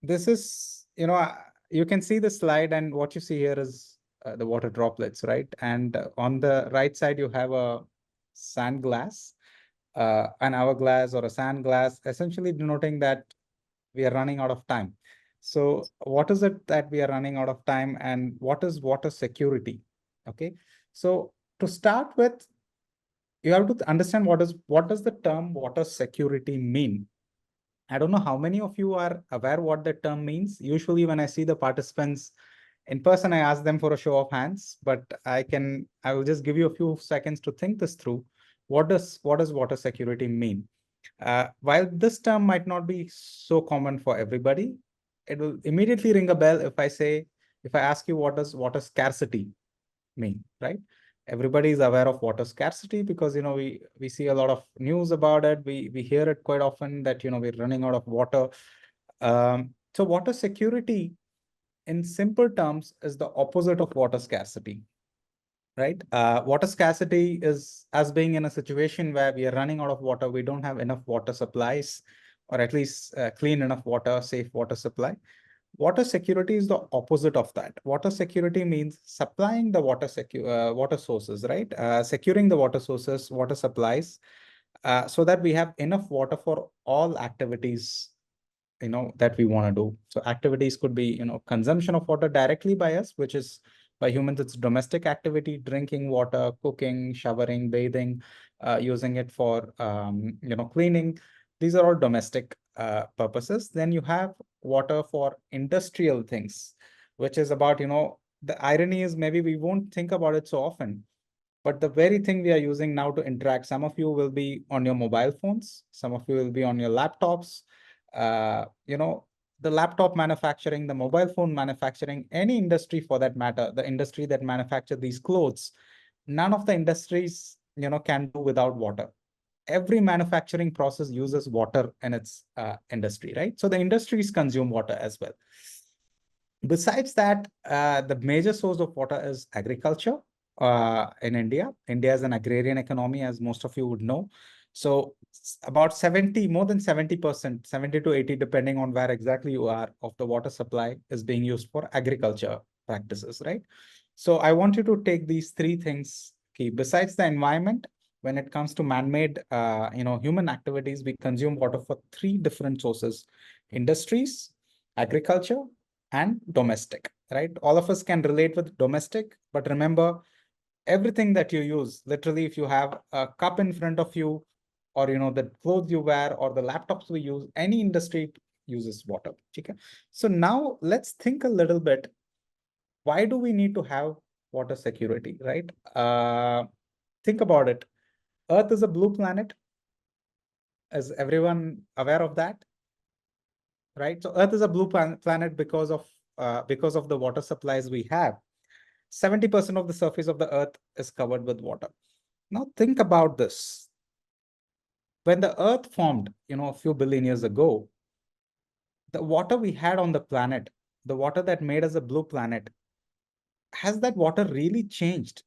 this is, you can see the slide, and what you see here is the water droplets, right? And on the right side, you have a sand glass, an hourglass or a sand glass, essentially denoting that we are running out of time. So what is it that we are running out of time, and what is water security? Okay. So to start with, you have to understand what does the term water security mean? I don't know how many of you are aware what the term means. Usually when I see the participants in person, I ask them for a show of hands, but I will just give you a few seconds to think this through. What does water security mean? While this term might not be so common for everybody, it will immediately ring a bell if I ask you what does water scarcity mean, right? Everybody is aware of water scarcity because we see a lot of news about it. We hear it quite often that we're running out of water. So water security, in simple terms, is the opposite of water scarcity, right? Water scarcity is us being in a situation where we are running out of water. We don't have enough water supplies, or at least clean enough water, safe water supply. Water security is the opposite of that. Water security means supplying the water sources, right? Securing the water sources, water supplies, so that we have enough water for all activities, that we want to do. So activities could be, consumption of water directly by us, which is by humans, it's domestic activity, drinking water, cooking, showering, bathing, using it for, cleaning. These are all domestic purposes. Then you have water for industrial things, which is about, the irony is maybe we won't think about it so often, but the very thing we are using now to interact, some of you will be on your mobile phones, some of you will be on your laptops, uh, you know, the laptop manufacturing, the mobile phone manufacturing, any industry for that matter, the industry that manufacture these clothes, none of the industries, can do without water. Every manufacturing process uses water in its industry, right? So the industries consume water as well. Besides that, the major source of water is agriculture in India. India is an agrarian economy, as most of you would know. So about 70, more than 70%, 70 to 80, depending on where exactly you are, of the water supply is being used for agriculture practices, right? So I want you to take these three things key. Besides the environment, when it comes to man-made, human activities, we consume water for three different sources: industries, agriculture, and domestic, right? All of us can relate with domestic, but remember, everything that you use, literally, if you have a cup in front of you, or the clothes you wear, or the laptops we use, any industry uses water. Okay. So now let's think a little bit. Why do we need to have water security, right? Think about it. Earth is a blue planet. Is everyone aware of that? Right? So Earth is a blue planet because of the water supplies we have. 70% of the surface of the Earth is covered with water. Now think about this. When the Earth formed, a few billion years ago, the water we had on the planet, the water that made us a blue planet, has that water really changed,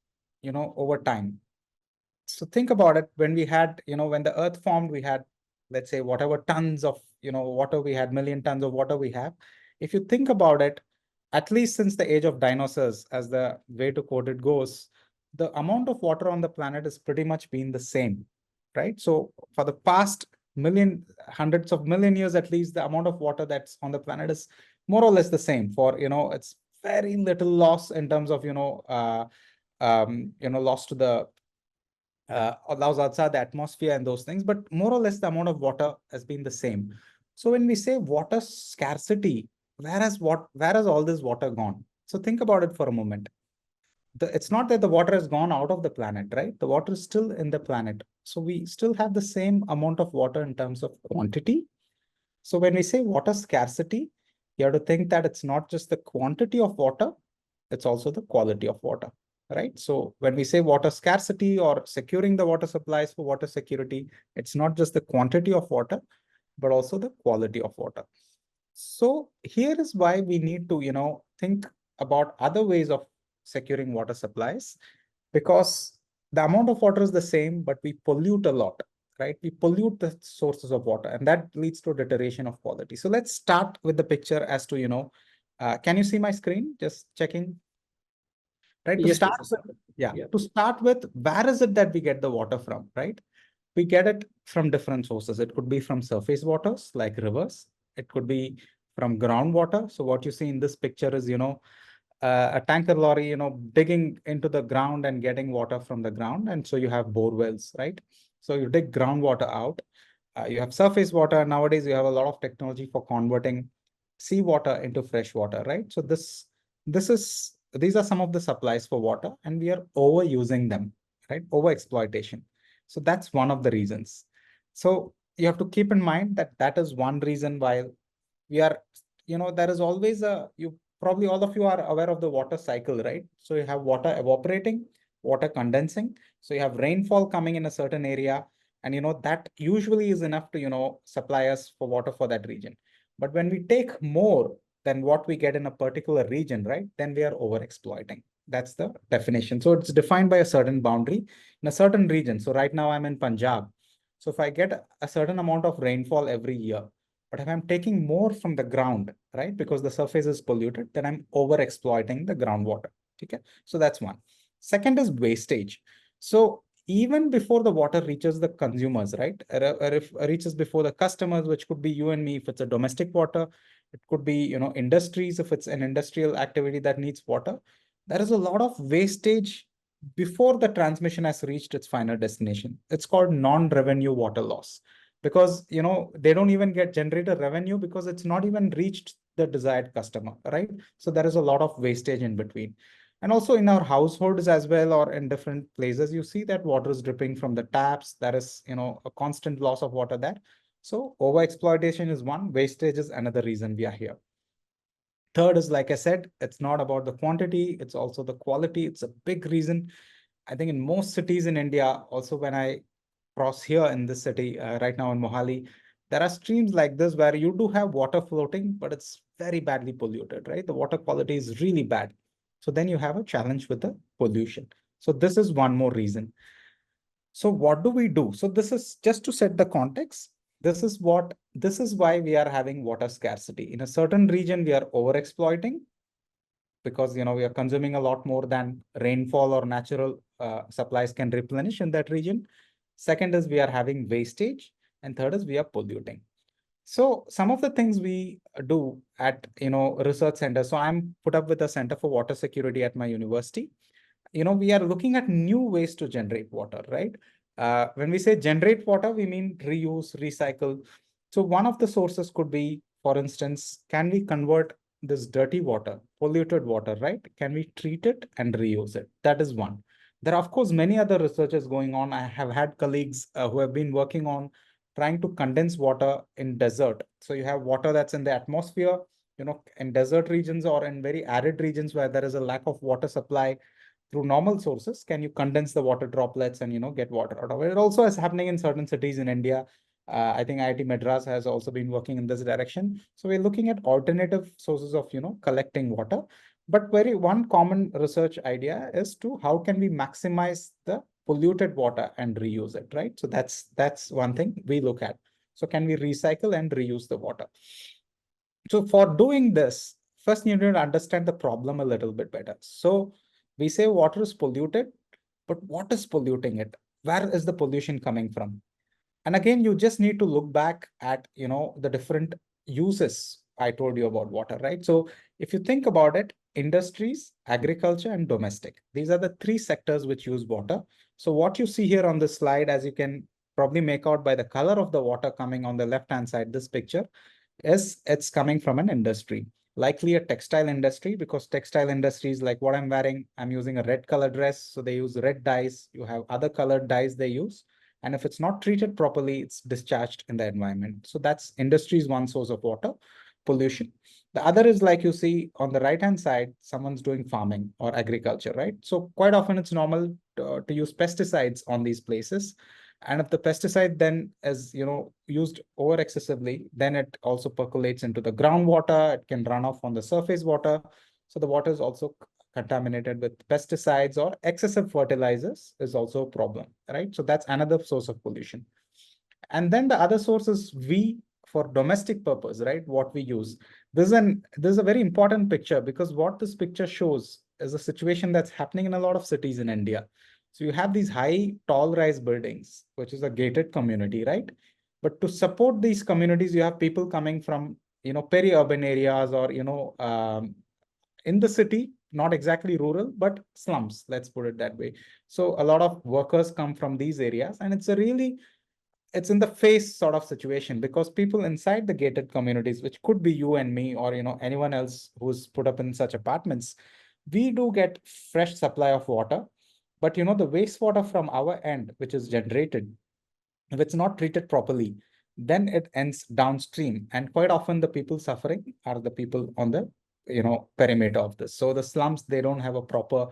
over time? So think about it. When we had, when the Earth formed, we had, let's say, whatever tons of, water we had, million tons of water we have. If you think about it, at least since the age of dinosaurs, as the way to quote it goes, the amount of water on the planet has pretty much been the same, right? So for the past hundreds of million years, at least, the amount of water that's on the planet is more or less the same. For, it's very little loss in terms of, loss to the allows outside the atmosphere and those things, but more or less the amount of water has been the same. So when we say water scarcity, where has all this water gone? So think about it for a moment. It's not that the water has gone out of the planet, right? The water is still in the planet. So we still have the same amount of water in terms of quantity. So when we say water scarcity, you have to think that it's not just the quantity of water, it's also the quality of water, right? So when we say water scarcity or securing the water supplies for water security, it's not just the quantity of water, but also the quality of water. So here is why we need to, think about other ways of securing water supplies, because the amount of water is the same, but we pollute a lot. right? We pollute the sources of water, and that leads to deterioration of quality. So let's start with the picture as to, can you see my screen? Just checking. Right, to Yes, start Prashanth. with, yeah, Yeah. to start with, where is it that we get the water from, right? We get it from different sources. It could be from surface waters like rivers. It could be from groundwater. So what you see in this picture is, a tanker lorry, digging into the ground and getting water from the ground. And so you have bore wells, right? So you dig groundwater out. You have surface water. Nowadays, you have a lot of technology for converting seawater into fresh water, right? So these are some of the supplies for water, and we are overusing them, right? Over exploitation. So that's one of the reasons. So you have to keep in mind that that is one reason why we are, there is always you probably all of you are aware of the water cycle, right? So you have water evaporating, water condensing. So you have rainfall coming in a certain area, and that usually is enough to, supply us for water for that region. But when we take more than what we get in a particular region, right, then we are over exploiting. That's the definition. So it's defined by a certain boundary in a certain region. So right now I'm in Punjab. So if I get a certain amount of rainfall every year, but if I'm taking more from the ground, right, because the surface is polluted, then I'm over exploiting the groundwater. Okay, so that's one. Second is wastage. So even before the water reaches the consumers, right, or if reaches before the customers, which could be you and me if it's a domestic water, it could be, industries if it's an industrial activity that needs water. There is a lot of wastage before the transmission has reached its final destination. It's called non-revenue water loss, because they don't even generate a revenue because it's not even reached the desired customer, right? So there is a lot of wastage in between. And also in our households as well, or in different places, you see that water is dripping from the taps. There is, a constant loss of water there. So over exploitation is one, wastage is another reason we are here. Third is, like I said, it's not about the quantity, it's also the quality. It's a big reason. I think in most cities in India, also when I cross here in this city, right now in Mohali, there are streams like this where you do have water floating, but it's very badly polluted, right? The water quality is really bad. So then you have a challenge with the pollution. So this is one more reason. So what do we do? So this is just to set the context. This is why we are having water scarcity. In a certain region, we are over exploiting because we are consuming a lot more than rainfall or natural supplies can replenish in that region. Second is we are having wastage, and third is we are polluting. So some of the things we do at research centers. So I'm put up with a Center for Water Security at my university. We are looking at new ways to generate water, right? When we say generate water, we mean reuse, recycle. So one of the sources could be, for instance, can we convert this dirty water, polluted water, right? Can we treat it and reuse it? That is one. There are, of course, many other researches going on. I have had colleagues who have been working on trying to condense water in desert. So you have water that's in the atmosphere, in desert regions or in very arid regions where there is a lack of water supply. Through normal sources, can you condense the water droplets and get water out of it? It also is happening in certain cities in India. I think IIT Madras has also been working in this direction. So we're looking at alternative sources of collecting water. But very one common research idea is to how can we maximize the polluted water and reuse it, right? So that's one thing we look at. So can we recycle and reuse the water? So for doing this, first you need to understand the problem a little bit better. So we say water is polluted, but what is polluting it? Where is the pollution coming from? And again, you just need to look back at the different uses I told you about water, right? So if you think about it, industries, agriculture, and domestic, these are the three sectors which use water. So what you see here on this slide, as you can probably make out by the color of the water coming on the left hand side, this picture, is it's coming from an industry, likely a textile industry, because textile industries like what I'm wearing, I'm using a red color dress. So they use red dyes. You have other colored dyes they use. And if it's not treated properly, it's discharged in the environment. So that's industry's one source of water pollution. The other is like you see on the right-hand side, someone's doing farming or agriculture, right? So quite often it's normal to use pesticides on these places. And if the pesticide then is, used over excessively, then it also percolates into the groundwater. It can run off on the surface water. So the water is also contaminated with pesticides, or excessive fertilizers is also a problem, right? So that's another source of pollution. And then the other source is we for domestic purpose, right? What we use. This is a very important picture, because what this picture shows is a situation that's happening in a lot of cities in India. So you have these high, tall rise buildings, which is a gated community, right? But to support these communities, you have people coming from, peri-urban areas, or, in the city, not exactly rural, but slums, let's put it that way. So a lot of workers come from these areas, and it's in the face sort of situation, because people inside the gated communities, which could be you and me, or anyone else who's put up in such apartments, we do get fresh supply of water. But the wastewater from our end, which is generated, if it's not treated properly, then it ends downstream. And quite often the people suffering are the people on the perimeter of this. So the slums, they don't have a proper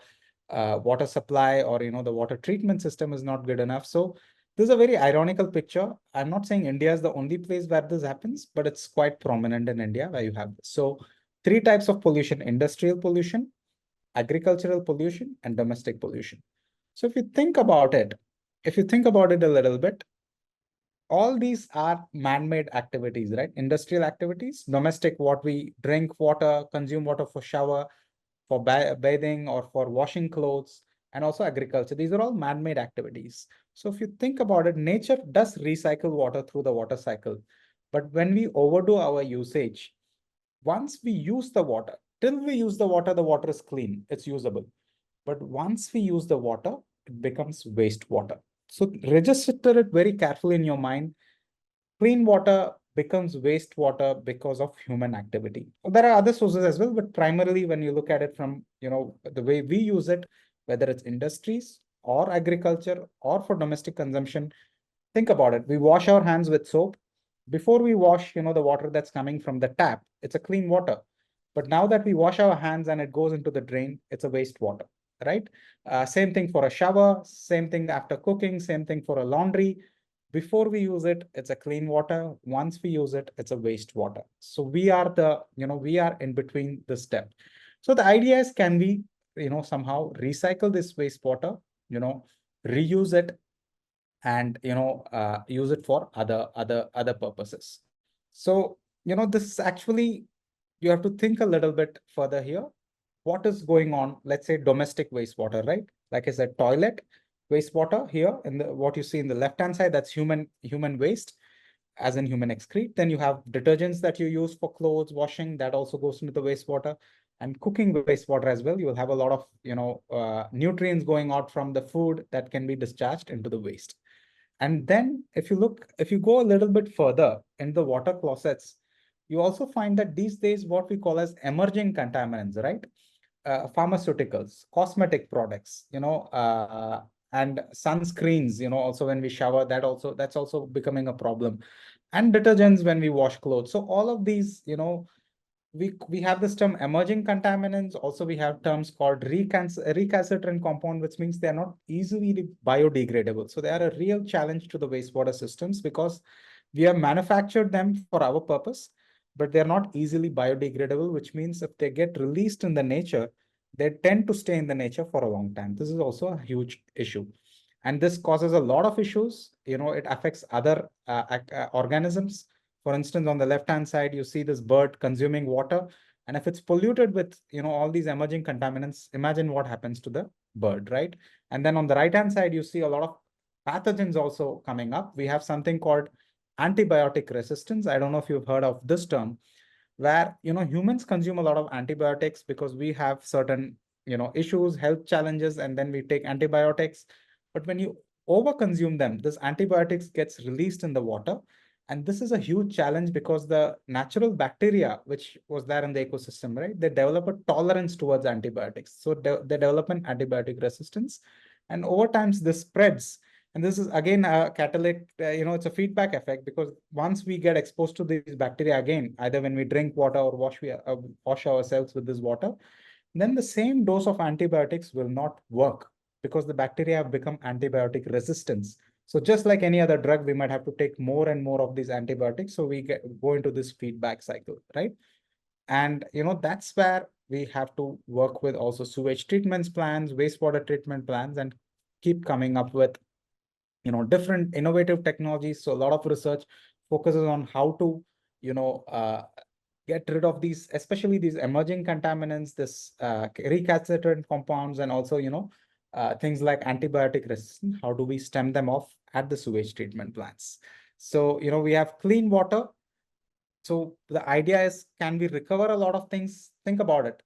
water supply, or the water treatment system is not good enough. So this is a very ironical picture. I'm not saying India is the only place where this happens, but it's quite prominent in India where you have this. So three types of pollution: industrial pollution, agricultural pollution, and domestic pollution. So if you think about it a little bit, all these are man-made activities, right? Industrial activities, domestic, what we drink water, consume water for shower, for bathing, or for washing clothes, and also agriculture. These are all man-made activities. So if you think about it, nature does recycle water through the water cycle. But when we overdo our usage, once we use the water, till we use the water is clean, it's usable. But once we use the water, it becomes wastewater. So register it very carefully in your mind. Clean water becomes wastewater because of human activity. There are other sources as well, but primarily when you look at it from the way we use it, whether it's industries or agriculture or for domestic consumption, think about it. We wash our hands with soap. Before we wash, the water that's coming from the tap, it's a clean water. But now that we wash our hands and it goes into the drain, it's a wastewater, right? Same thing for a shower, same thing after cooking, same thing for a laundry. Before we use it, it's a clean water. Once we use it, it's a wastewater. So we are in between the step. So the idea is, can we, somehow recycle this wastewater, reuse it, and use it for other purposes. So this is actually, you have to think a little bit further here. What is going on? Let's say domestic wastewater, right? Like I said, toilet wastewater here in the what you see in the left hand side, that's human waste, as in human excrete. Then you have detergents that you use for clothes washing, that also goes into the wastewater, and cooking wastewater as well. You will have a lot of nutrients going out from the food that can be discharged into the waste. And then if you go a little bit further in the water closets, you also find that these days what we call as emerging contaminants, right? Pharmaceuticals, cosmetic products, and sunscreens, also when we shower, that's also becoming a problem. And detergents when we wash clothes. So all of these, we have this term emerging contaminants. Also, we have terms called recalcitrant compound, which means they are not easily biodegradable. So they are a real challenge to the wastewater systems, because we have manufactured them for our purpose, but they're not easily biodegradable, which means if they get released in the nature, they tend to stay in the nature for a long time. This is also a huge issue. And this causes a lot of issues. It affects other organisms. For instance, on the left-hand side, you see this bird consuming water. And if it's polluted with, all these emerging contaminants, imagine what happens to the bird, right? And then on the right-hand side, you see a lot of pathogens also coming up. We have something called antibiotic resistance. I don't know if you've heard of this term, where, humans consume a lot of antibiotics because we have certain, issues, health challenges, and then we take antibiotics. But when you overconsume them, this antibiotics gets released in the water. And this is a huge challenge, because the natural bacteria, which was there in the ecosystem, right, they develop a tolerance towards antibiotics. So they develop an antibiotic resistance. And over time, this spreads. And this is again a catalytic, it's a feedback effect, because once we get exposed to these bacteria again, either when we drink water or wash ourselves with this water, then the same dose of antibiotics will not work, because the bacteria have become antibiotic resistance. So just like any other drug, we might have to take more and more of these antibiotics. So we go into this feedback cycle, right? And that's where we have to work with also sewage treatment plans, wastewater treatment plans, and keep coming up with different innovative technologies. So a lot of research focuses on how to, get rid of these, especially these emerging contaminants, this recalcitrant compounds, and also, things like antibiotic resistance. How do we stem them off at the sewage treatment plants? So, we have clean water. So the idea is, can we recover a lot of things? Think about it.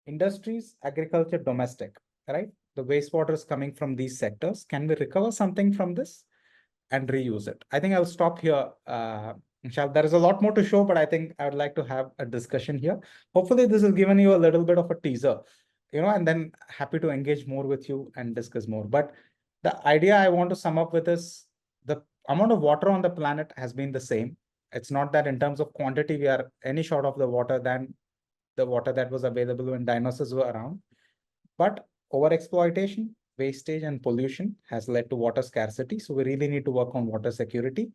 Industries, agriculture, domestic, right? The wastewater is coming from these sectors. Can we recover something from this and reuse it? I think I'll stop here. Michelle, there is a lot more to show, but I think I would like to have a discussion here. Hopefully, this has given you a little bit of a teaser, and then happy to engage more with you and discuss more. But the idea I want to sum up with is the amount of water on the planet has been the same. It's not that in terms of quantity, we are any short of the water than the water that was available when dinosaurs were around. But overexploitation, wastage, and pollution has led to water scarcity. So we really need to work on water security.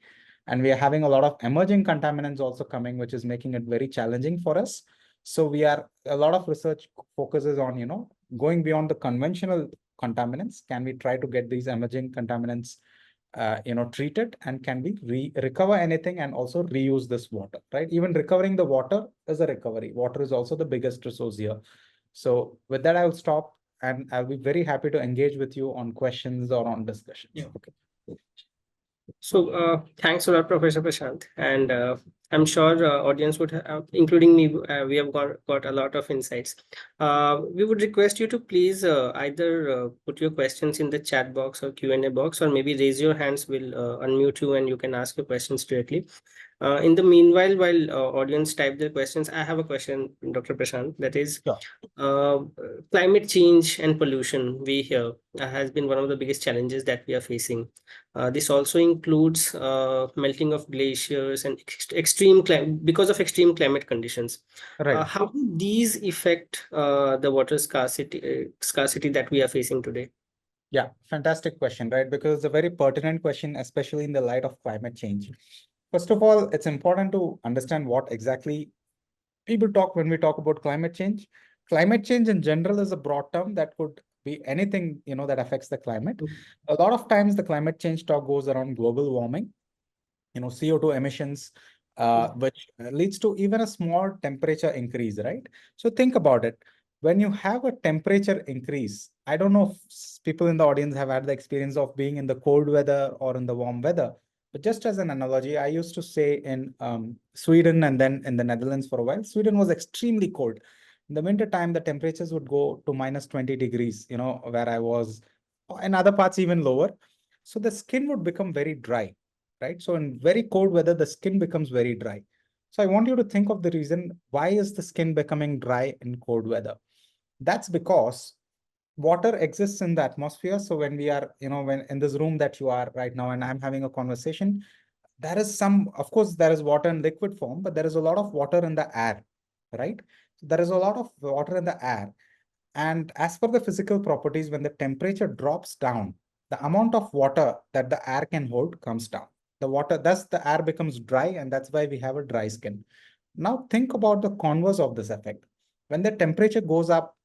And we are having a lot of emerging contaminants also coming, which is making it very challenging for us. So a lot of research focuses on, going beyond the conventional contaminants. Can we try to get these emerging contaminants treated, and can we recover anything and also reuse this water, right? Even recovering the water is a recovery. Water is also the biggest resource here. So with that, I will stop, and I'll be very happy to engage with you on questions or on discussions. Yeah. Okay. So thanks a lot, Professor Prashanth. And I'm sure audience would have, including me, we have got a lot of insights. We would request you to please either put your questions in the chat box or Q&A box, or maybe raise your hands. We'll unmute you and you can ask your questions directly. In the meanwhile, while audience type their questions, I have a question, Dr. Prashanth, that is, Sure. Climate change and pollution, we hear, has been one of the biggest challenges that we are facing. This also includes melting of glaciers and because of extreme climate conditions. Right. How do these affect the water scarcity that we are facing today? Yeah, fantastic question, right? Because it's a very pertinent question, especially in the light of climate change. First of all, it's important to understand what exactly people talk when we talk about climate change. Climate change in general is a broad term that could be anything, that affects the climate. A lot of times the climate change talk goes around global warming, CO2 emissions, which leads to even a small temperature increase, right? So think about it. When you have a temperature increase, I don't know if people in the audience have had the experience of being in the cold weather or in the warm weather. But just as an analogy, I used to say in Sweden and then in the Netherlands for a while, Sweden was extremely cold. In the winter time, the temperatures would go to minus 20 degrees, where I was, in other parts even lower. So the skin would become very dry, right? So in very cold weather, the skin becomes very dry. So I want you to think of the reason why is the skin becoming dry in cold weather? That's because water exists in the atmosphere. So when we are, when in this room that you are right now, and I'm having a conversation, there is of course, there is water in liquid form, but there is a lot of water in the air, right? So there is a lot of water in the air. And as per the physical properties, when the temperature drops down, the amount of water that the air can hold comes down. Thus the air becomes dry, and that's why we have a dry skin. Now think about the converse of this effect. When the temperature goes up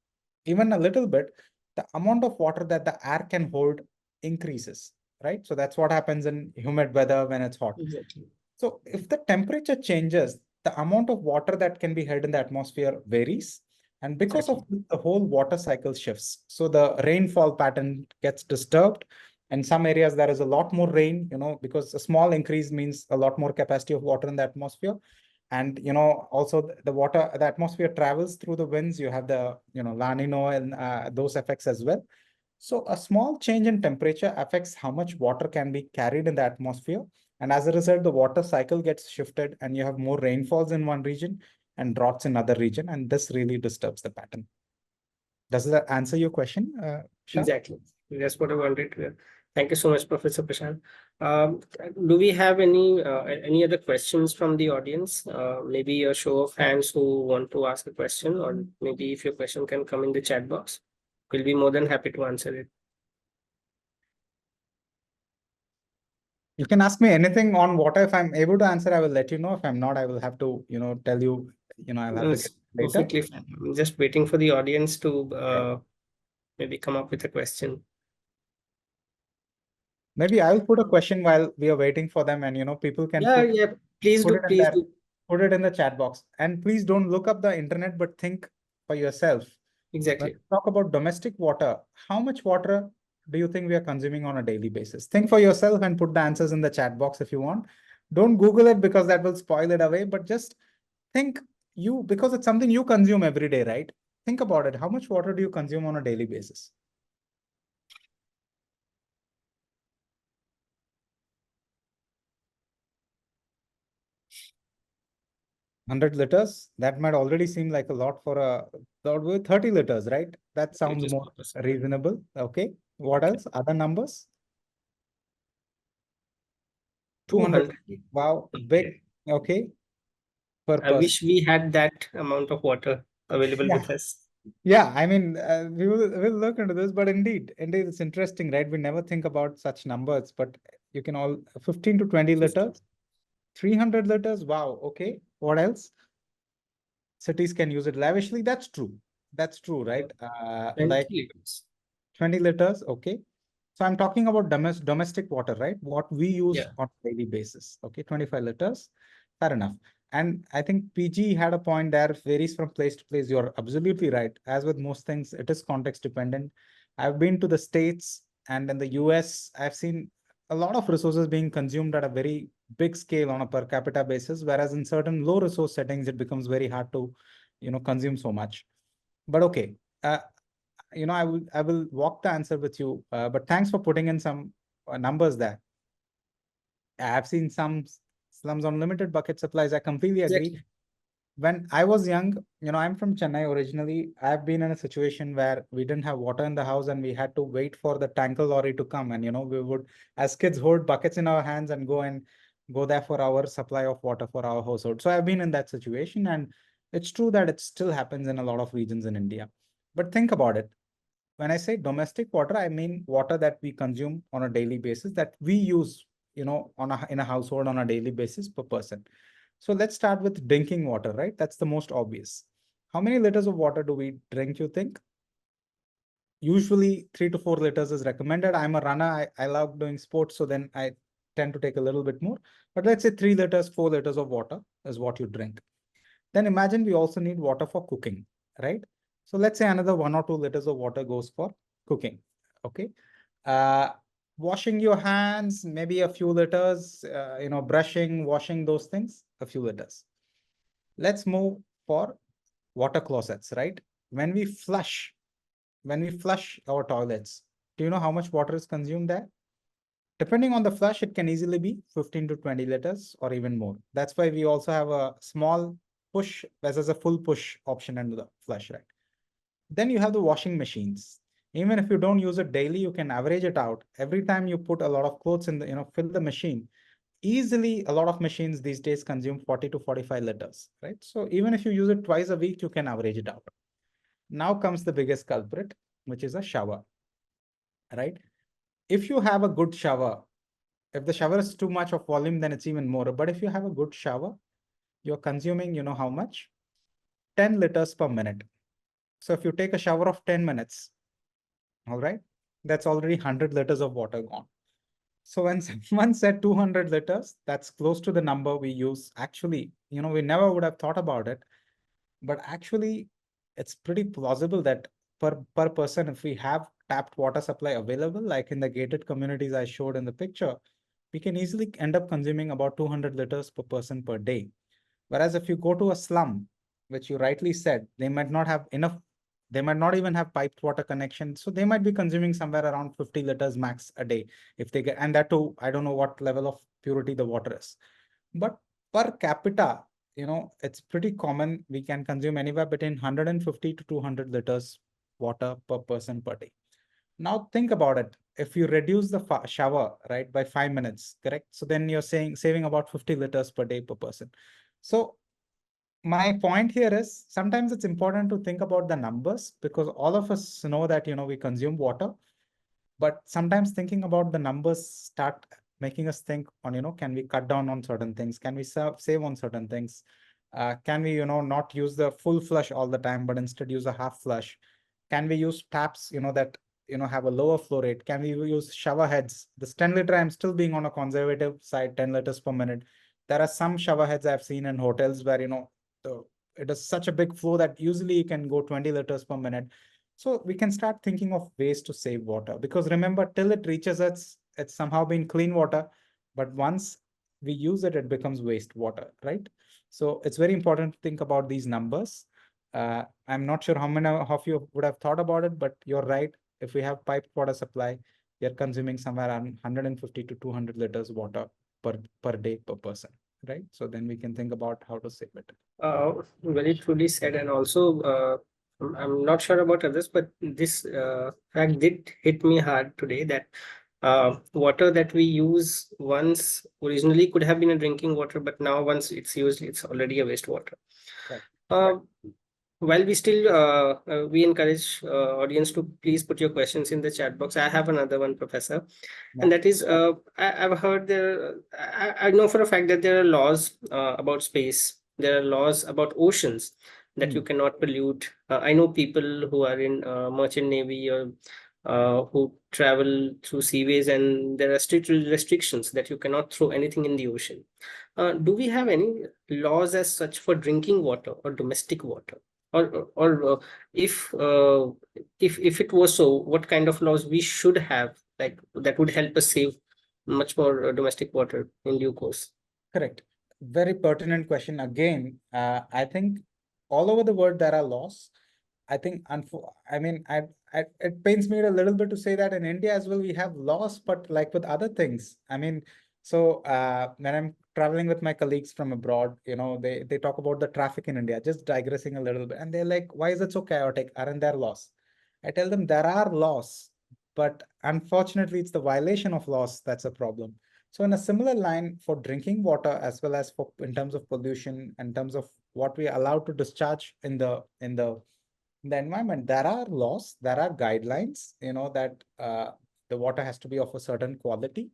even a little bit, the amount of water that the air can hold increases, right? So that's what happens in humid weather when it's hot. Exactly. So if the temperature changes, the amount of water that can be held in the atmosphere varies. And because of this, the whole water cycle shifts. So the rainfall pattern gets disturbed. In some areas, there is a lot more rain, because a small increase means a lot more capacity of water in the atmosphere. And, also the atmosphere travels through the winds. You have the, La Nina and those effects as well. So a small change in temperature affects how much water can be carried in the atmosphere. And as a result, the water cycle gets shifted and you have more rainfalls in one region and droughts in another region. And this really disturbs the pattern. Does that answer your question, Shah? Exactly. That's what I wanted to hear. Thank you so much, Professor Prashant. Do we have any other questions from the audience? Maybe a show of hands who want to ask a question, or maybe if your question can come in the chat box, we'll be more than happy to answer it. You can ask me anything on water. If I'm able to answer, I will let you know. If I'm not, I will have to, tell you, I'll have to get later. Perfectly fine. I'm just waiting for the audience to maybe come up with a question. Maybe I'll put a question while we are waiting for them, and people can Yeah, yeah. Please put do, it in please that do. put it in the chat box. And please don't look up the internet, but think for yourself. When Exactly. we talk about domestic water, how much water do you think we are consuming on a daily basis? Think for yourself and put the answers in the chat box if you want. Don't Google it because that will spoil it away, but just think because it's something you consume every day, right? Think about it. How much water do you consume on a daily basis? 100 liters? That might already seem like a lot for a 30 liters, right? That sounds Liters more per person. reasonable. Okay. What Okay. else? Other numbers? 200. 200. Wow, big. Okay. Per I person. wish we had that amount of water available Yeah. with us. Yeah. I mean, we'll look into this, but indeed, it's interesting, right? We never think about such numbers, but you can all 15 to 20 50. liters, 300 liters. Wow. Okay. What else? Cities can use it lavishly. That's true. That's true, right? 20 Like liters. 20 liters. Okay. So I'm talking about domestic water, right? What we use Yeah. on a daily basis. Okay, 25 liters. Fair enough. And I think PG had a point there, varies from place to place. You're absolutely right. As with most things, it is context dependent. I've been to the States and in the US, I've seen a lot of resources being consumed at a very big scale on a per capita basis, whereas in certain low resource settings, it becomes very hard to, consume so much. But okay, uh, I will walk the answer with you. But thanks for putting in some numbers there. I've seen some slums on limited bucket supplies. I completely agree. Exactly. When I was young, I'm from Chennai originally. I've been in a situation where we didn't have water in the house and we had to wait for the tanker lorry to come. And we would, as kids, hold buckets in our hands and go there for our supply of water for our household. So I've been in that situation, and it's true that it still happens in a lot of regions in India. But think about it. When I say domestic water, I mean water that we consume on a daily basis, that we use, in a household on a daily basis per person. So let's start with drinking water, right? That's the most obvious. How many liters of water do we drink, you think? Usually 3 to 4 liters is recommended. I'm a runner. I love doing sports, so then I tend to take a little bit more. But let's say 3 liters, 4 liters of water is what you drink. Then imagine we also need water for cooking, right? So let's say another 1 or 2 liters of water goes for cooking. Okay. Uh, Washing your hands, maybe a few liters, brushing, washing those things, a few liters. Let's move for water closets, right? When we flush, when we flush our toilets, do you know how much water is consumed there? Depending on the flush, it can easily be 15 to 20 liters or even more. That's why we also have a small push versus a full push option under the flush, right? Then you have the washing machines. Even if you don't use it daily, you can average it out. Every time you put a lot of clothes in the, fill the machine, easily a lot of machines these days consume 40 to 45 liters, right? So even if you use it twice a week, you can average it out. Now comes the biggest culprit, which is a shower, right? If you have a good shower, if the shower is too much of volume, then it's even more. But if you have a good shower, you're consuming, how much? 10 liters per minute. So if you take a shower of 10 minutes, all right, that's already 100 liters of water gone. So when someone said 200 liters, that's close to the number we use. Actually, we never would have thought about it, but actually it's pretty plausible that per person, if we have tapped water supply available, like in the gated communities I showed in the picture, we can easily end up consuming about 200 liters per person per day. Whereas if you go to a slum, which you rightly said, they might not have enough, they might not even have piped water connection. So they might be consuming somewhere around 50 liters max a day if they get, and that too, I don't know what level of purity the water is. But per capita, it's pretty common. We can consume anywhere between 150 to 200 liters water per person per day. Now think about it. If you reduce the shower, right, by 5 minutes, correct? So then you're saying saving about 50 liters per day per person. So my point here is sometimes it's important to think about the numbers, because all of us know that, we consume water, but sometimes thinking about the numbers start making us think on, can we cut down on certain things? Can we save on certain things? Can we, not use the full flush all the time, but instead use a half flush? Can we use taps, that have a lower flow rate? Can we use shower heads? This 10 liter, I'm still being on a conservative side, 10 liters per minute. There are some shower heads I've seen in hotels where, it is such a big flow that usually you can go 20 liters per minute. So we can start thinking of ways to save water, because remember, till it reaches us, it's somehow been clean water. But once we use it, it becomes wastewater, right? So it's very important to think about these numbers. I'm not sure how many of you would have thought about it, but you're right. If we have piped water supply, we are consuming somewhere around 150 to 200 liters water per day per person, right? So then we can think about how to save it. Very truly said, and also I'm not sure about others, but this fact did hit me hard today, that water that we use once originally could have been a drinking water, but now once it's used, it's already a wastewater. Right. Uh, while we still we encourage audience to please put your questions in the chat box. I have another one, Professor, and that is I've heard I know for a fact that there are laws about space. There are laws about oceans that you cannot pollute. I know people who are in merchant navy or who travel through seaways, and there are strict restrictions that you cannot throw anything in the ocean. Do we have any laws as such for drinking water or domestic water? Or if it was so, what kind of laws we should have, like that would help us save much more domestic water in due course? Correct. Very pertinent question. Again, I think all over the world there are laws. I think, it pains me a little bit to say that in India as well, we have laws, but like with other things. When I'm traveling with my colleagues from abroad, they talk about the traffic in India, just digressing a little bit. And they're like, why is it so chaotic? Aren't there laws? I tell them there are laws, but unfortunately, it's the violation of laws that's a problem. So in a similar line, for drinking water as well as for in terms of pollution, in terms of what we are allowed to discharge in the environment, there are laws, there are guidelines, that the water has to be of a certain quality.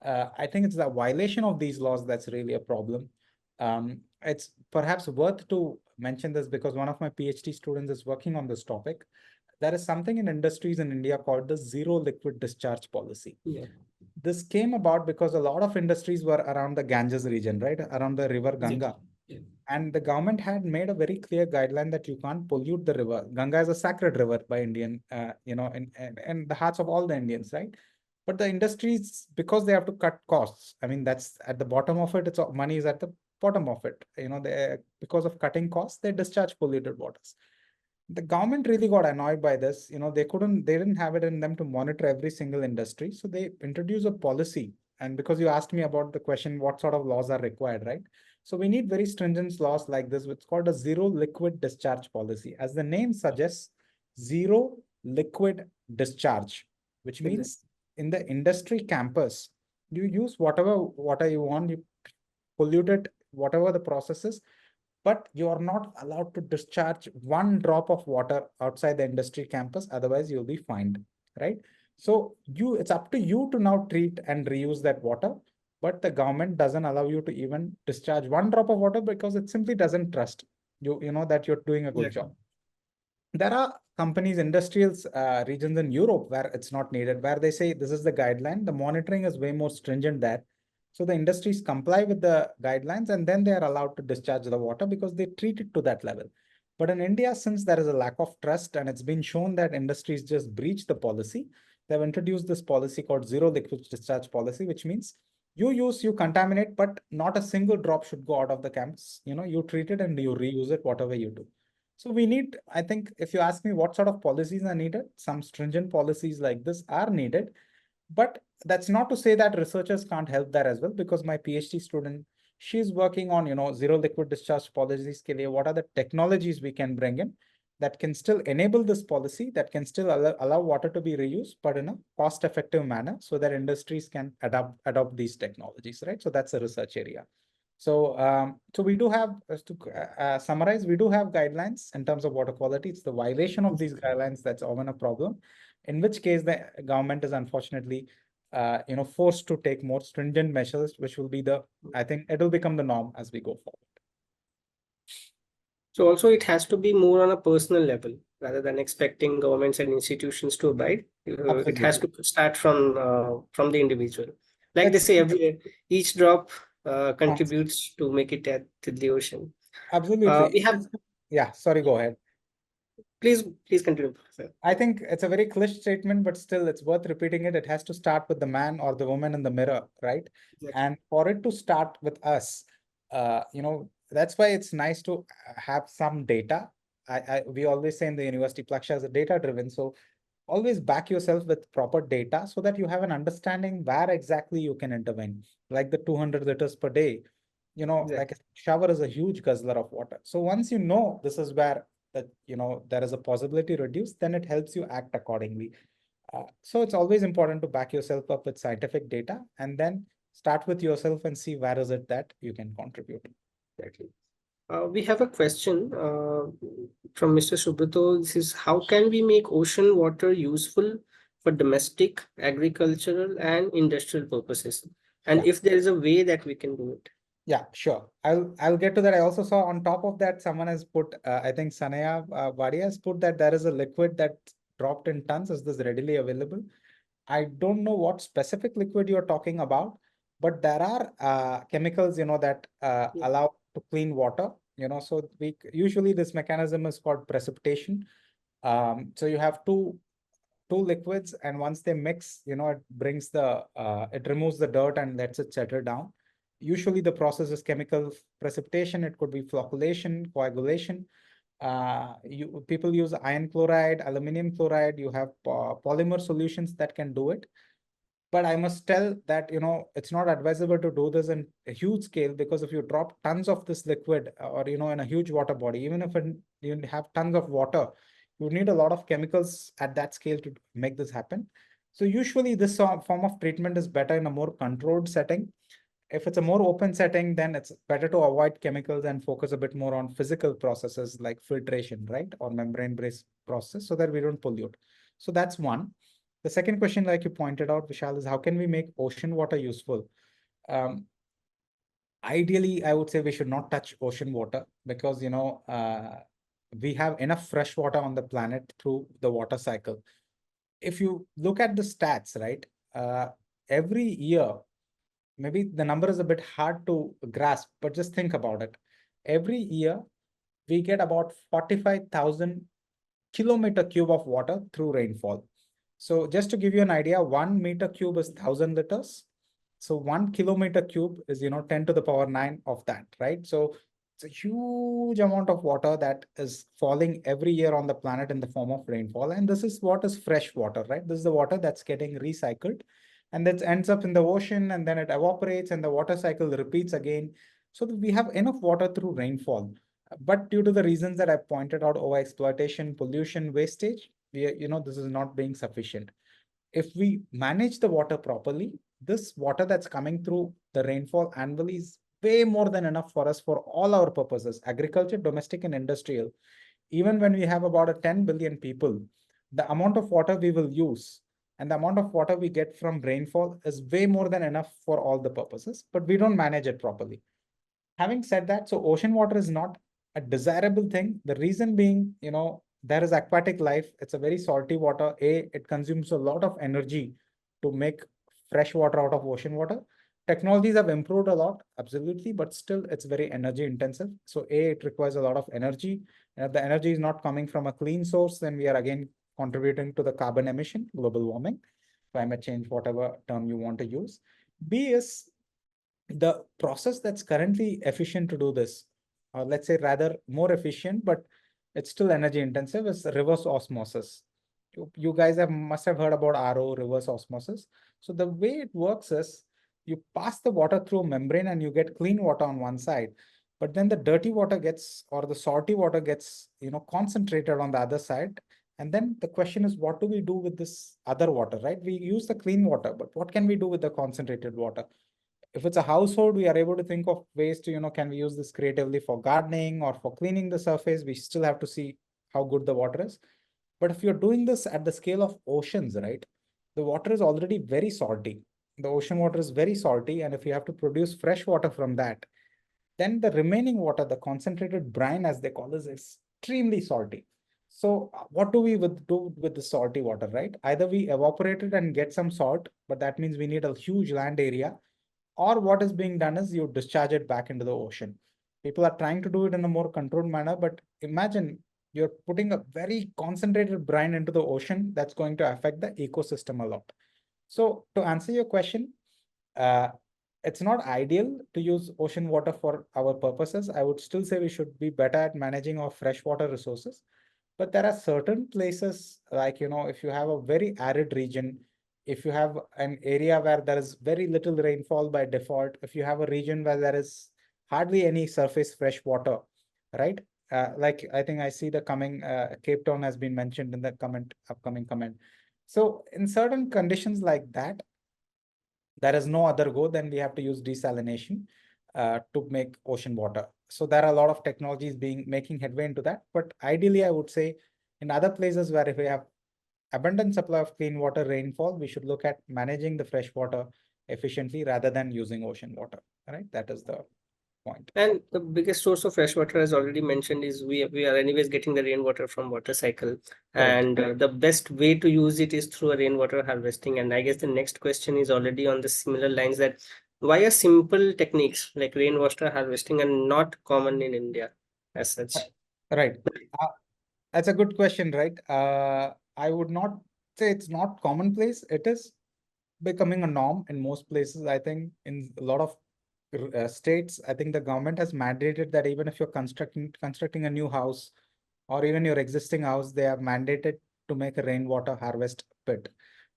I think it's the violation of these laws that's really a problem. It's perhaps worth to mention this because one of my PhD students is working on this topic. There is something in industries in India called the zero liquid discharge policy. Yeah. This came about because a lot of industries were around the Ganges region, right? Around the river Ganga. Yeah. And the government had made a very clear guideline that you can't pollute the river. Ganga is a sacred river by Indian, in the hearts of all the Indians, right? But the industries, because they have to cut costs, that's at the bottom of it. It's money is at the bottom of it. Because of cutting costs, they discharge polluted waters. The government really got annoyed by this. They didn't have it in them to monitor every single industry. So they introduced a policy. And because you asked me about the question, what sort of laws are required, right? So we need very stringent laws like this, which is called a zero liquid discharge policy. As the name suggests, zero liquid discharge, which means in the industry campus, you use whatever water you want, you pollute it, whatever the process is, but you are not allowed to discharge one drop of water outside the industry campus. Otherwise, you'll be fined, right? So it's up to you to now treat and reuse that water, but the government doesn't allow you to even discharge one drop of water because it simply doesn't trust you, that you're doing a good job. There are companies, industrial regions in Europe where it's not needed, where they say this is the guideline. The monitoring is way more stringent there. So the industries comply with the guidelines and then they are allowed to discharge the water because they treat it to that level. But in India, since there is a lack of trust and it's been shown that industries just breach the policy, they've introduced this policy called zero liquid discharge policy, which means you contaminate, but not a single drop should go out of the campus. You treat it and you reuse it, whatever you do. So we need, I think, if you ask me what sort of policies are needed, some stringent policies like this are needed. But that's not to say that researchers can't help there as well, because my PhD student, she's working on, zero liquid discharge policies. What are the technologies we can bring in that can still enable this policy, that can still allow water to be reused, but in a cost-effective manner so that industries can adopt these technologies, right? So that's a research area. So we do have, to summarize, we do have guidelines in terms of water quality. It's the violation of these guidelines that's often a problem, in which case the government is unfortunately, forced to take more stringent measures, which will be I think it will become the norm as we go forward. So also it has to be more on a personal level rather than expecting governments and institutions to abide. It has Absolutely. to start from the individual. Like they It's say, each drop counts. contributes to make it to the ocean. Absolutely. We have, Yeah, sorry, go ahead. please continue, sir. I think it's a very cliche statement, but still it's worth repeating it. It has to start with the man or the woman in the mirror, right? Exactly. And for it to start with us, that's why it's nice to have some data. We always say in the university, Plaksha is a data driven. So always back yourself with proper data so that you have an understanding where exactly you can intervene. Like the 200 liters per day, like Exactly. a shower is a huge guzzler of water. So once you know this is where that there is a possibility reduced, then it helps you act accordingly. So it's always important to back yourself up with scientific data and then start with yourself and see where is it that you can contribute. Exactly. We have a question from Mr. Subrito. This is, how can we make ocean water useful for domestic, agricultural, and industrial purposes? And Yeah. if there is a way that we can do it. Yeah, sure. I'll get to that. I also saw on top of that, someone has put, I think Sanaya Vadia has put that there is a liquid that dropped in tons. Is this readily available? I don't know what specific liquid you're talking about, but there are chemicals, that Yeah. allow to clean water. So we usually this mechanism is called precipitation. So you have two liquids, and once they mix, it brings it removes the dirt and lets it settle down. Usually the process is chemical precipitation. It could be flocculation, coagulation. People use iron chloride, aluminum chloride. You have polymer solutions that can do it. But I must tell that, it's not advisable to do this in a huge scale, because if you drop tons of this liquid or, in a huge water body, even if you have tons of water, you need a lot of chemicals at that scale to make this happen. So usually this form of treatment is better in a more controlled setting. If it's a more open setting, then it's better to avoid chemicals and focus a bit more on physical processes like filtration, right? Or membrane-based process, so that we don't pollute. So that's one. The second question, like you pointed out, Vishal, is how can we make ocean water useful? Um, Ideally, I would say we should not touch ocean water, because, we have enough fresh water on the planet through the water cycle. If you look at the stats, right, every year, maybe the number is a bit hard to grasp, but just think about it. Every year, we get about 45,000 kilometer cube of water through rainfall. So just to give you an idea, 1 meter cube is 1,000 liters. So 1 kilometer cube is, 10 to the power 9 of that, right? So it's a huge amount of water that is falling every year on the planet in the form of rainfall. And this is what is fresh water, right? This is the water that's getting recycled and that ends up in the ocean, and then it evaporates and the water cycle repeats again. So that we have enough water through rainfall. But due to the reasons that I pointed out, overexploitation, pollution, wastage, this is not being sufficient. If we manage the water properly, this water that's coming through the rainfall annually is way more than enough for us for all our purposes, agriculture, domestic, and industrial. Even when we have about a 10 billion people, the amount of water we will use and the amount of water we get from rainfall is way more than enough for all the purposes, but we don't manage it properly. Having said that, so ocean water is not a desirable thing. The reason being, there is aquatic life. It's a very salty water. It consumes a lot of energy to make fresh water out of ocean water. Technologies have improved a lot, absolutely, but still it's very energy intensive. So it requires a lot of energy. And if the energy is not coming from a clean source, then we are again contributing to the carbon emission, global warming, climate change, whatever term you want to use. B is the process that's currently efficient to do this, or let's say rather more efficient, but it's still energy intensive, is reverse osmosis. You guys must have heard about RO, reverse osmosis. So the way it works is you pass the water through a membrane and you get clean water on one side, but then the dirty water gets, or the salty water gets, concentrated on the other side. And then the question is, what do we do with this other water, right? We use the clean water, but what can we do with the concentrated water? If it's a household, we are able to think of ways to, can we use this creatively for gardening or for cleaning the surface? We still have to see how good the water is. But if you're doing this at the scale of oceans, right, the water is already very salty. The ocean water is very salty. And if you have to produce fresh water from that, then the remaining water, the concentrated brine, as they call this, is extremely salty. So what do we do with the salty water, right? Either we evaporate it and get some salt, but that means we need a huge land area, or what is being done is you discharge it back into the ocean. People are trying to do it in a more controlled manner, but imagine you're putting a very concentrated brine into the ocean that's going to affect the ecosystem a lot. So to answer your question, uh, it's not ideal to use ocean water for our purposes. I would still say we should be better at managing our freshwater resources. But there are certain places, like, if you have a very arid region, if you have an area where there is very little rainfall by default, if you have a region where there is hardly any surface fresh water, right? Like I think I see the coming Cape Town has been mentioned in the upcoming comment. So in certain conditions like that, there is no other go than we have to use desalination to make ocean water. So there are a lot of technologies making headway into that. But ideally, I would say in other places where if we have abundant supply of clean water rainfall, we should look at managing the fresh water efficiently rather than using ocean water. Right? That is the point. And the biggest source of fresh water, as already mentioned, is we are anyways getting the rainwater from water cycle, Correct. and the best way to use it is through a rainwater harvesting. And I guess the next question is already on the similar lines, that why are simple techniques like rainwater harvesting are not common in India as such? Right. Uh, that's a good question, right? I would not say it's not commonplace. It is becoming a norm in most places. I think in a lot of states, I think the government has mandated that even if you're constructing a new house or even your existing house, they have mandated to make a rainwater harvest pit.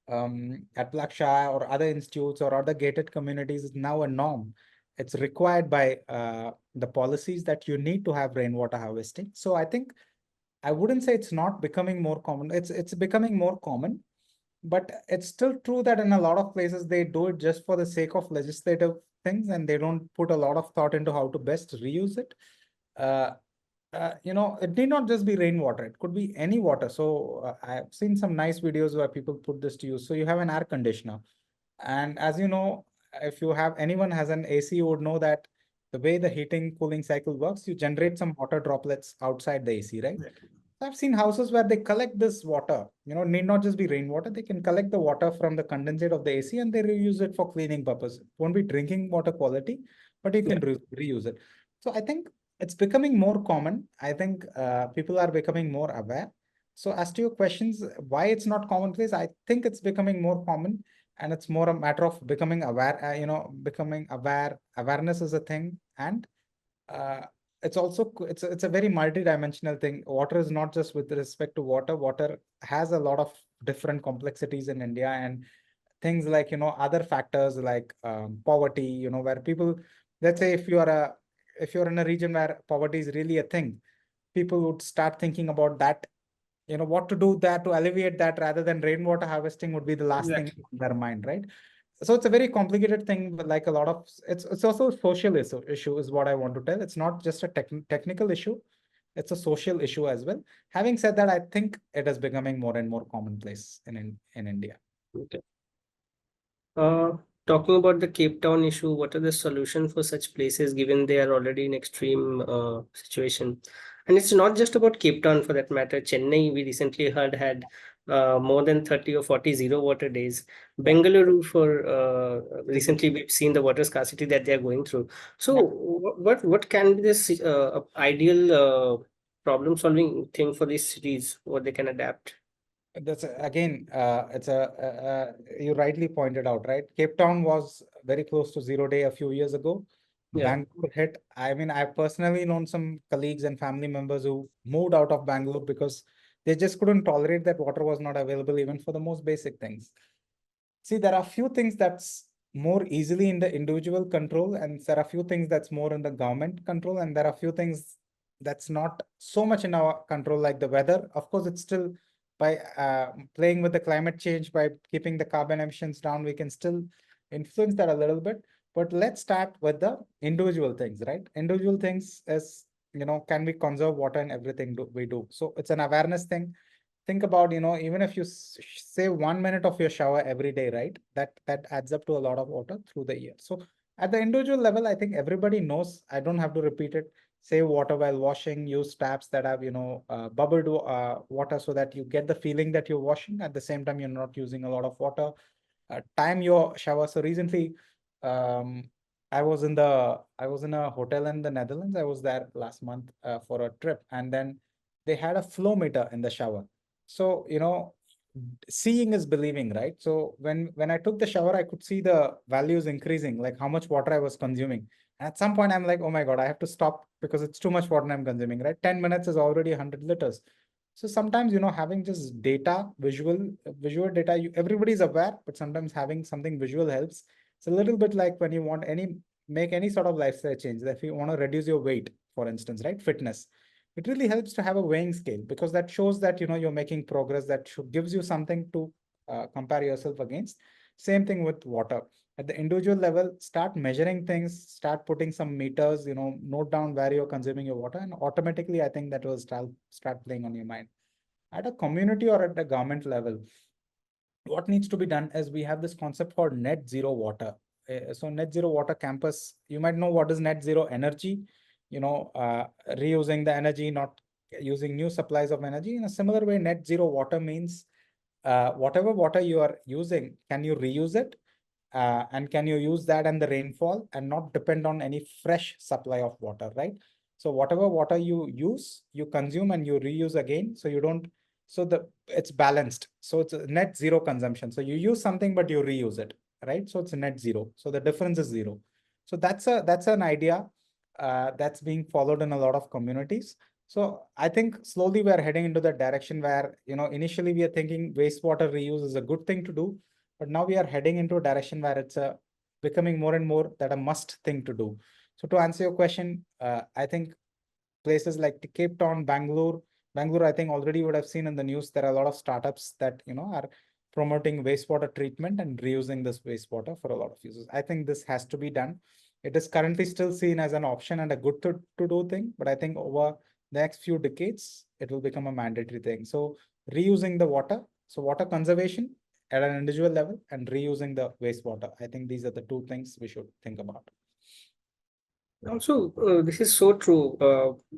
At Plaksha or other institutes or other gated communities is now a norm. It's required by the policies that you need to have rainwater harvesting. So I think I wouldn't say it's not becoming more common. It's becoming more common, but it's still true that in a lot of places they do it just for the sake of legislative things, and they don't put a lot of thought into how to best reuse it. Uh, it need not just be rainwater, it could be any water. So I've seen some nice videos where people put this to use. So you have an air conditioner, and as you know, if you have anyone has an AC, you would know that the way the heating cooling cycle works, you generate some water droplets outside the AC, right? I've seen houses where they collect this water, need not just be rainwater. They can collect the water from the condensate of the AC and they reuse it for cleaning purpose. It won't be drinking water quality, but you can reuse it. So I think it's becoming more common. I think people are becoming more aware. So as to your questions, why it's not commonplace, I think it's becoming more common, and it's more a matter of becoming aware. Becoming aware. Awareness is a thing, and uh, it's also it's a very multi-dimensional thing. Water is not just with respect to water. Water has a lot of different complexities in India, and things like other factors like poverty. Where people, let's say, if you're in a region where poverty is really a thing, people would start thinking about that. What to do that to alleviate that, rather than rainwater harvesting would be the last thing Exactly. on their mind, right? So it's a very complicated thing, but like a lot of it's also a social issue is what I want to tell. It's not just a technical issue, it's a social issue as well. Having said that, I think it is becoming more and more commonplace in India. Okay. Uh, Talking about the Cape Town issue, what are the solutions for such places given they are already in extreme situation? And it's not just about Cape Town for that matter. Chennai, we recently heard, had more than 30 or 40 zero water days. Yeah. Bengaluru, for recently we've seen the water scarcity that they are going through. So Yeah. what can be this ideal problem solving thing for these cities, what they can adapt? Again, it's you rightly pointed out, right? Cape Town was very close to 0 day a few years ago. Yeah. Bangalore hit. I mean, I've personally known some colleagues and family members who moved out of Bangalore because they just couldn't tolerate that water was not available even for the most basic things. See, there are few things that's more easily in the individual control, and there are few things that's more in the government control, and there are few things that's not so much in our control, like the weather. Of course, it's still by playing with the climate change, by keeping the carbon emissions down, we can still influence that a little bit. But let's start with the individual things, right? Individual things is, can we conserve water in everything we do? So it's an awareness thing. Think about, even if you save 1 minute of your shower every day, right? That adds up to a lot of water through the year. So at the individual level, I think everybody knows. I don't have to repeat it. save water while washing, use taps that have, bubbled water so that you get the feeling that you're washing. At the same time, you're not using a lot of water. Time your shower. So recently, um, I was in a hotel in the Netherlands. I was there last month for a trip, and then they had a flow meter in the shower. So, seeing is believing, right? So when I took the shower, I could see the values increasing, like how much water I was consuming. And at some point, I'm like, oh my God, I have to stop because it's too much water I'm consuming, right? 10 minutes is already 100 liters. So sometimes, having just data, visual data, everybody's aware, but sometimes having something visual helps. It's a little bit like when you want make any sort of lifestyle change. If you want to reduce your weight, for instance, right? Fitness. It really helps to have a weighing scale because that shows that, you're making progress, that gives you something to compare yourself against. Same thing with water. At the individual level, start measuring things, start putting some meters, note down where you're consuming your water, and automatically, I think that will start playing on your mind. At a community or at the government level, what needs to be done is we have this concept called net zero water. So net zero water campus, you might know what is net zero energy, reusing the energy, not using new supplies of energy. In a similar way, net zero water means whatever water you are using, can you reuse it? And can you use that and the rainfall and not depend on any fresh supply of water, right? So whatever water you use, you consume and you reuse again. So you don't, so it's balanced. So it's a net zero consumption. So you use something, but you reuse it, right? So it's a net zero. So the difference is zero. So that's an idea that's being followed in a lot of communities. So I think slowly we are heading into that direction where, initially we are thinking wastewater reuse is a good thing to do, but now we are heading into a direction where it's becoming more and more that a must thing to do. So to answer your question, I think places like Cape Town, Bangalore, I think already would have seen in the news, there are a lot of startups that, are promoting wastewater treatment and reusing this wastewater for a lot of uses. I think this has to be done. It is currently still seen as an option and a good to do thing, but I think over the next few decades, it will become a mandatory thing. So reusing the water, so water conservation at an individual level and reusing the wastewater. I think these are the two things we should think about. Also, this is so true.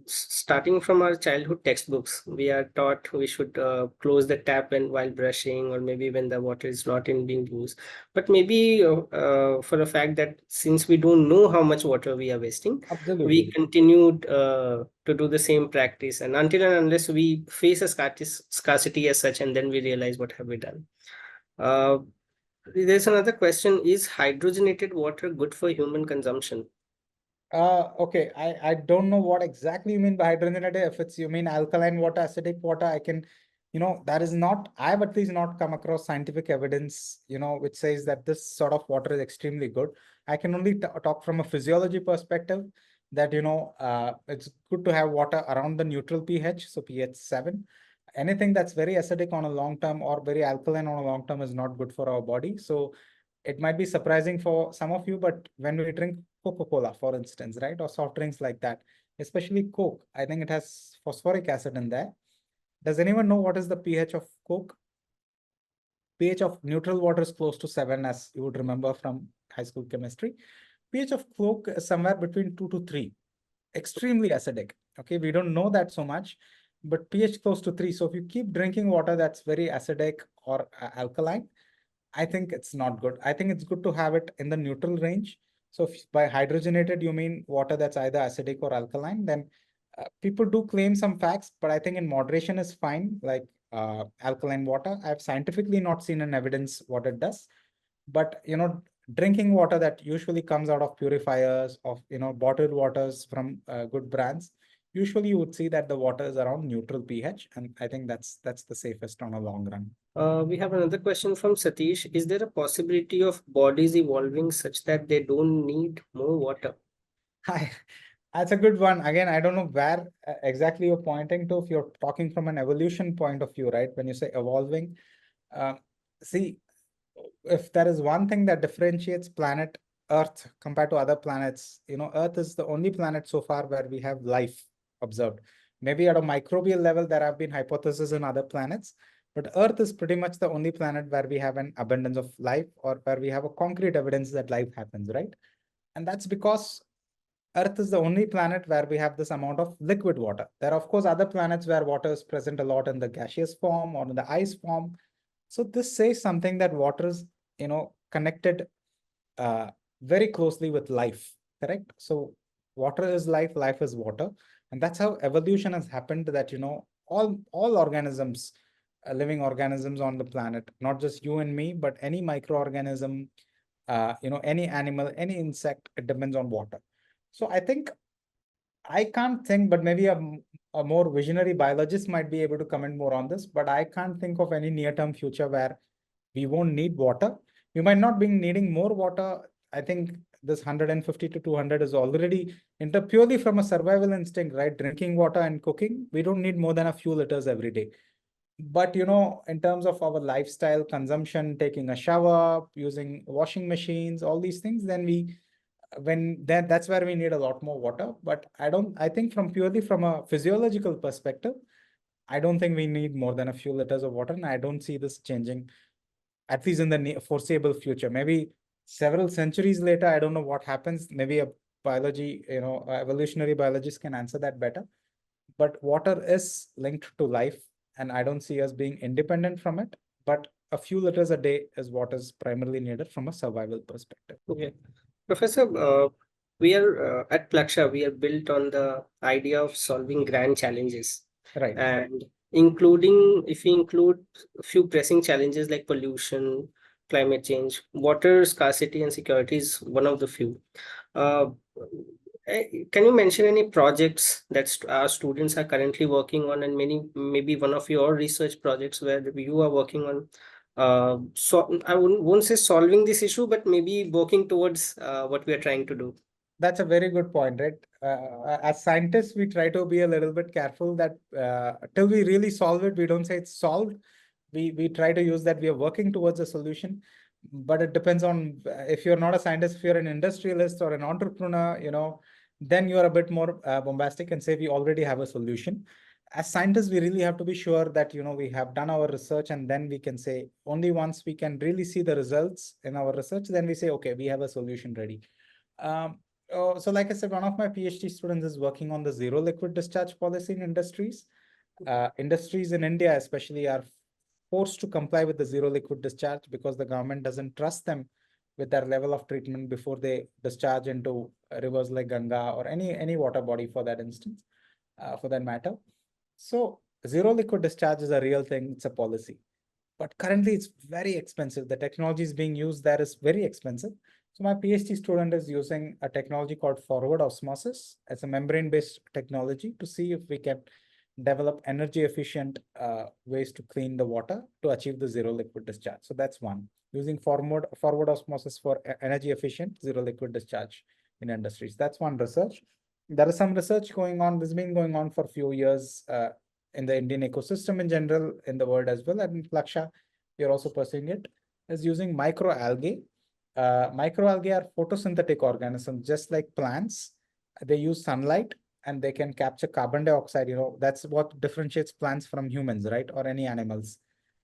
Starting from our childhood textbooks, we are taught we should close the tap when while brushing, or maybe when the water is not in being used. But maybe for the fact that since we don't know how much water we are wasting, we Absolutely. continued to do the same practice, and until and unless we face a scarcity as such, and then we realize what have we done. Uh, there's another question: is hydrogenated water good for human consumption? Okay, I don't know what exactly you mean by hydrogenated. If it's you mean alkaline water, acidic water, I can, that is not, I've at least not come across scientific evidence, which says that this sort of water is extremely good. I can only talk from a physiology perspective that, it's good to have water around the neutral pH, so pH 7. Anything that's very acidic on a long term or very alkaline on a long term is not good for our body. So it might be surprising for some of you, but when we drink Coca-Cola, for instance, right, or soft drinks like that, especially Coke, I think it has phosphoric acid in there. Does anyone know what is the pH of Coke? pH of neutral water is close to 7, as you would remember from high school chemistry. pH of Coke is somewhere between 2 to 3, extremely acidic. Okay, we don't know that so much, but pH close to 3. So if you keep drinking water that's very acidic or alkaline, I think it's not good. I think it's good to have it in the neutral range. So if by hydrogenated, you mean water that's either acidic or alkaline, then people do claim some facts, but I think in moderation is fine. Like alkaline water, I've scientifically not seen an evidence what it does. But, drinking water that usually comes out of purifiers, of, bottled waters from good brands, usually you would see that the water is around neutral pH. And I think that's the safest on a long run. We have another question from Satish. Is there a possibility of bodies evolving such that they don't need more water? Hi, that's a good one. Again, I don't know where exactly you're pointing to. If you're talking from an evolution point of view, right? When you say evolving, uh, see, if there is one thing that differentiates planet Earth compared to other planets, Earth is the only planet so far where we have life observed. Maybe at a microbial level, there have been hypotheses in other planets, but Earth is pretty much the only planet where we have an abundance of life, or where we have a concrete evidence that life happens, right? And that's because Earth is the only planet where we have this amount of liquid water. There are, of course, other planets where water is present a lot in the gaseous form or in the ice form. So this says something that water is, connected uh, very closely with life, correct? So water is life, life is water. And that's how evolution has happened, that, all organisms, living organisms on the planet, not just you and me, but any microorganism, any animal, any insect, it depends on water. So I think I can't think, but maybe a more visionary biologist might be able to comment more on this, but I can't think of any near-term future where we won't need water. We might not be needing more water. I think this 150 to 200 is already into purely from a survival instinct, right? Drinking water and cooking, we don't need more than a few liters every day. But in terms of our lifestyle consumption, taking a shower, using washing machines, all these things, then that's where we need a lot more water. But I think from a physiological perspective, I don't think we need more than a few liters of water, and I don't see this changing, at least in the foreseeable future. Maybe several centuries later, I don't know what happens. Maybe a evolutionary biologist can answer that better. But water is linked to life, and I don't see us being independent from it. But a few liters a day is what is primarily needed from a survival perspective. Okay. Professor, we are at Plaksha, we are built on the idea of solving grand challenges. Right. And including, if we include a few pressing challenges like pollution, climate change, water scarcity and security is one of the few. Uh, can you mention any projects that our students are currently working on, and maybe one of your research projects where you are working on? So I won't say solving this issue, but maybe working towards what we are trying to do. That's a very good point, right? As scientists, we try to be a little bit careful that till we really solve it, we don't say it's solved. We try to use that we are working towards a solution, but it depends on, if you're not a scientist, if you're an industrialist or an entrepreneur, then you're a bit more bombastic and say we already have a solution. As scientists, we really have to be sure that we have done our research, and then we can say, only once we can really see the results in our research, then we say, okay, we have a solution ready. So like I said, one of my PhD students is working on the zero liquid discharge policy in industries. Industries in India especially are forced to comply with the zero liquid discharge because the government doesn't trust them with their level of treatment before they discharge into rivers like Ganga or any water body for that instance, for that matter. So zero liquid discharge is a real thing. It's a policy, but currently it's very expensive. The technology is being used there is very expensive. So my PhD student is using a technology called forward osmosis. It's a membrane-based technology to see if we can develop energy efficient ways to clean the water to achieve the zero liquid discharge. So that's one, using forward osmosis for energy efficient zero liquid discharge in industries. That's one research. There is some research going on. This has been going on for a few years in the Indian ecosystem in general, in the world as well. And in Plaksha, you're also pursuing it, is using microalgae. Microalgae are photosynthetic organisms, just like plants. They use sunlight and they can capture carbon dioxide. That's what differentiates plants from humans, right? Or any animals.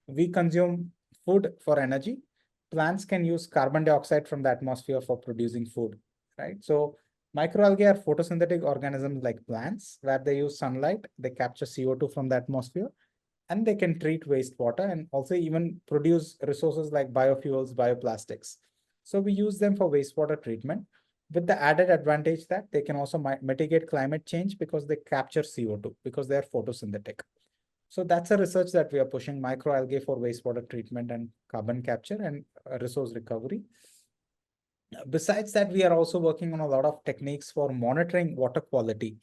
We consume food for energy. Plants can use carbon dioxide from the atmosphere for producing food, right? So microalgae are photosynthetic organisms like plants, where they use sunlight, they capture CO2 from the atmosphere, and they can treat wastewater and also even produce resources like biofuels, bioplastics. So we use them for wastewater treatment, with the added advantage that they can also mitigate climate change because they capture CO2 because they are photosynthetic. So that's a research that we are pushing, microalgae for wastewater treatment and carbon capture and resource recovery. Besides that, we are also working on a lot of techniques for monitoring water quality.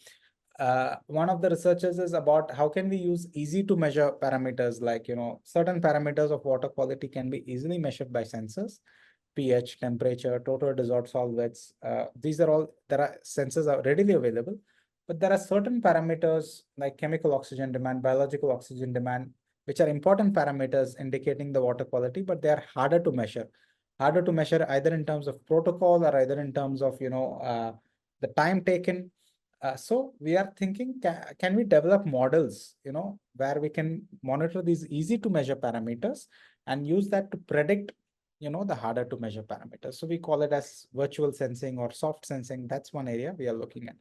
One of the researchers is about how can we use easy to measure parameters, like, certain parameters of water quality can be easily measured by sensors, pH, temperature, total dissolved solvents. There are sensors are readily available, but there are certain parameters like chemical oxygen demand, biological oxygen demand, which are important parameters indicating the water quality, but they are harder to measure either in terms of protocol or either in terms of, the time taken. So we are thinking, can we develop models, where we can monitor these easy to measure parameters and use that to predict the harder to measure parameters. So we call it as virtual sensing or soft sensing. That's one area we are looking at.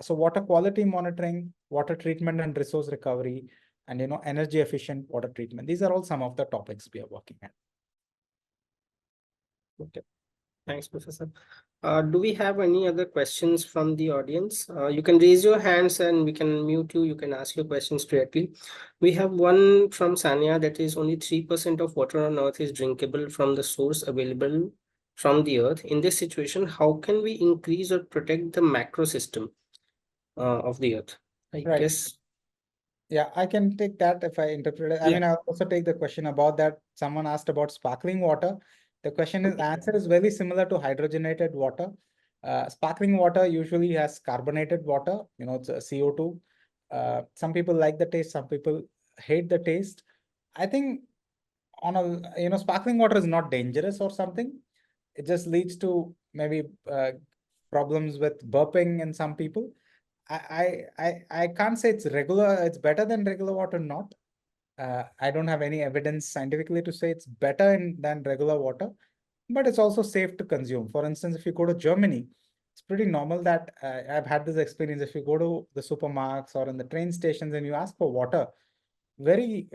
So water quality monitoring, water treatment and resource recovery, and energy efficient water treatment. These are all some of the topics we are working at. Okay. Thanks, Professor. Do we have any other questions from the audience? You can raise your hands and we can mute you. You can ask your questions directly. We have one from Sanya, that is only 3% of water on Earth is drinkable from the source available from the Earth. In this situation, how can we increase or protect the macro system of the Earth? I Right. guess. Yeah, I can take that if I interpret it. I mean, I'll also take the question about that. Someone asked about sparkling water. The question is, answer is very similar to hydrogenated water. Sparkling water usually has carbonated water, it's a CO2. Some people like the taste, some people hate the taste. I think on a, sparkling water is not dangerous or something. It just leads to maybe problems with burping in some people. I can't say it's better than regular water, not. I don't have any evidence scientifically to say it's better than regular water, but it's also safe to consume. For instance, if you go to Germany, it's pretty normal that I've had this experience. If you go to the supermarkets or in the train stations and you ask for water, they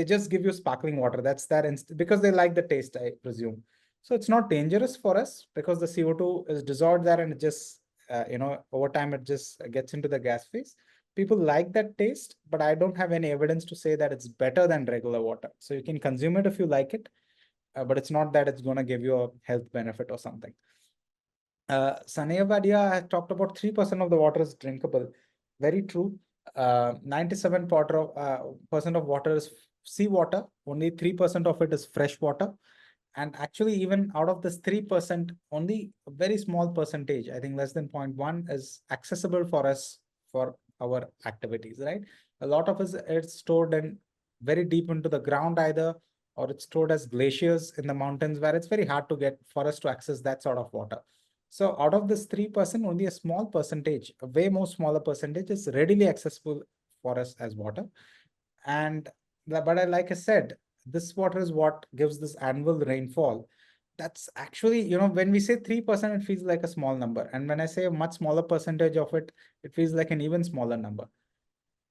just give you sparkling water. That's that because they like the taste, I presume. So it's not dangerous for us because the CO2 is dissolved there and it just, over time it just gets into the gas phase. People like that taste, but I don't have any evidence to say that it's better than regular water. So you can consume it if you like it, but it's not that it's going to give you a health benefit or something. Sanaya Vadia has talked about 3% of the water is drinkable. Very true. 97% of water is seawater. Only 3% of it is fresh water. And actually, even out of this 3%, only a very small percentage, I think less than 0.1, is accessible for us for our activities, right? A lot of it's stored in very deep into the ground either, or it's stored as glaciers in the mountains where it's very hard to get for us to access that sort of water. So out of this 3%, only a small percentage, a way more smaller percentage is readily accessible for us as water. And but like I said, this water is what gives this annual rainfall. That's actually, when we say 3%, it feels like a small number. And when I say a much smaller percentage of it, it feels like an even smaller number.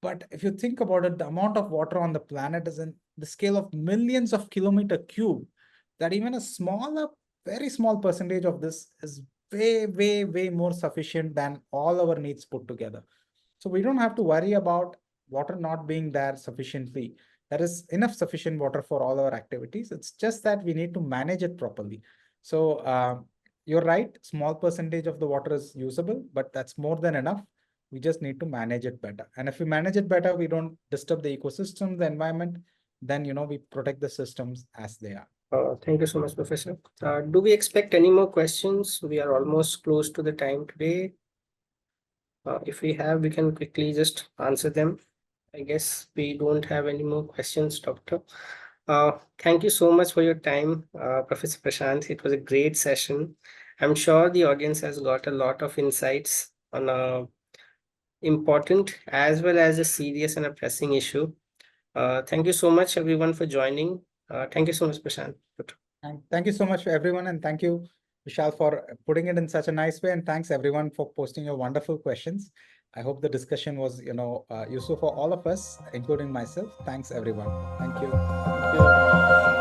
But if you think about it, the amount of water on the planet is in the scale of millions of kilometer cube, that even a smaller, very small percentage of this is way, way, way more sufficient than all our needs put together. So we don't have to worry about water not being there sufficiently. There is enough sufficient water for all our activities. It's just that we need to manage it properly. So you're right, small percentage of the water is usable, but that's more than enough. We just need to manage it better. And if we manage it better, we don't disturb the ecosystem, the environment, then, we protect the systems as they are. Thank you so much, Professor. Do we expect any more questions? We are almost close to the time today. If we have, we can quickly just answer them. I guess we don't have any more questions, Doctor. Thank you so much for your time, Professor Prashanth. It was a great session. I'm sure the audience has got a lot of insights on a important as well as a serious and a pressing issue. Thank you so much, everyone, for joining. Thank you so much, Prashanth. And thank you so much for everyone. And thank you, Vishal, for putting it in such a nice way. And thanks everyone for posting your wonderful questions. I hope the discussion was, useful for all of us, including myself. Thanks everyone. Thank you. Thank you.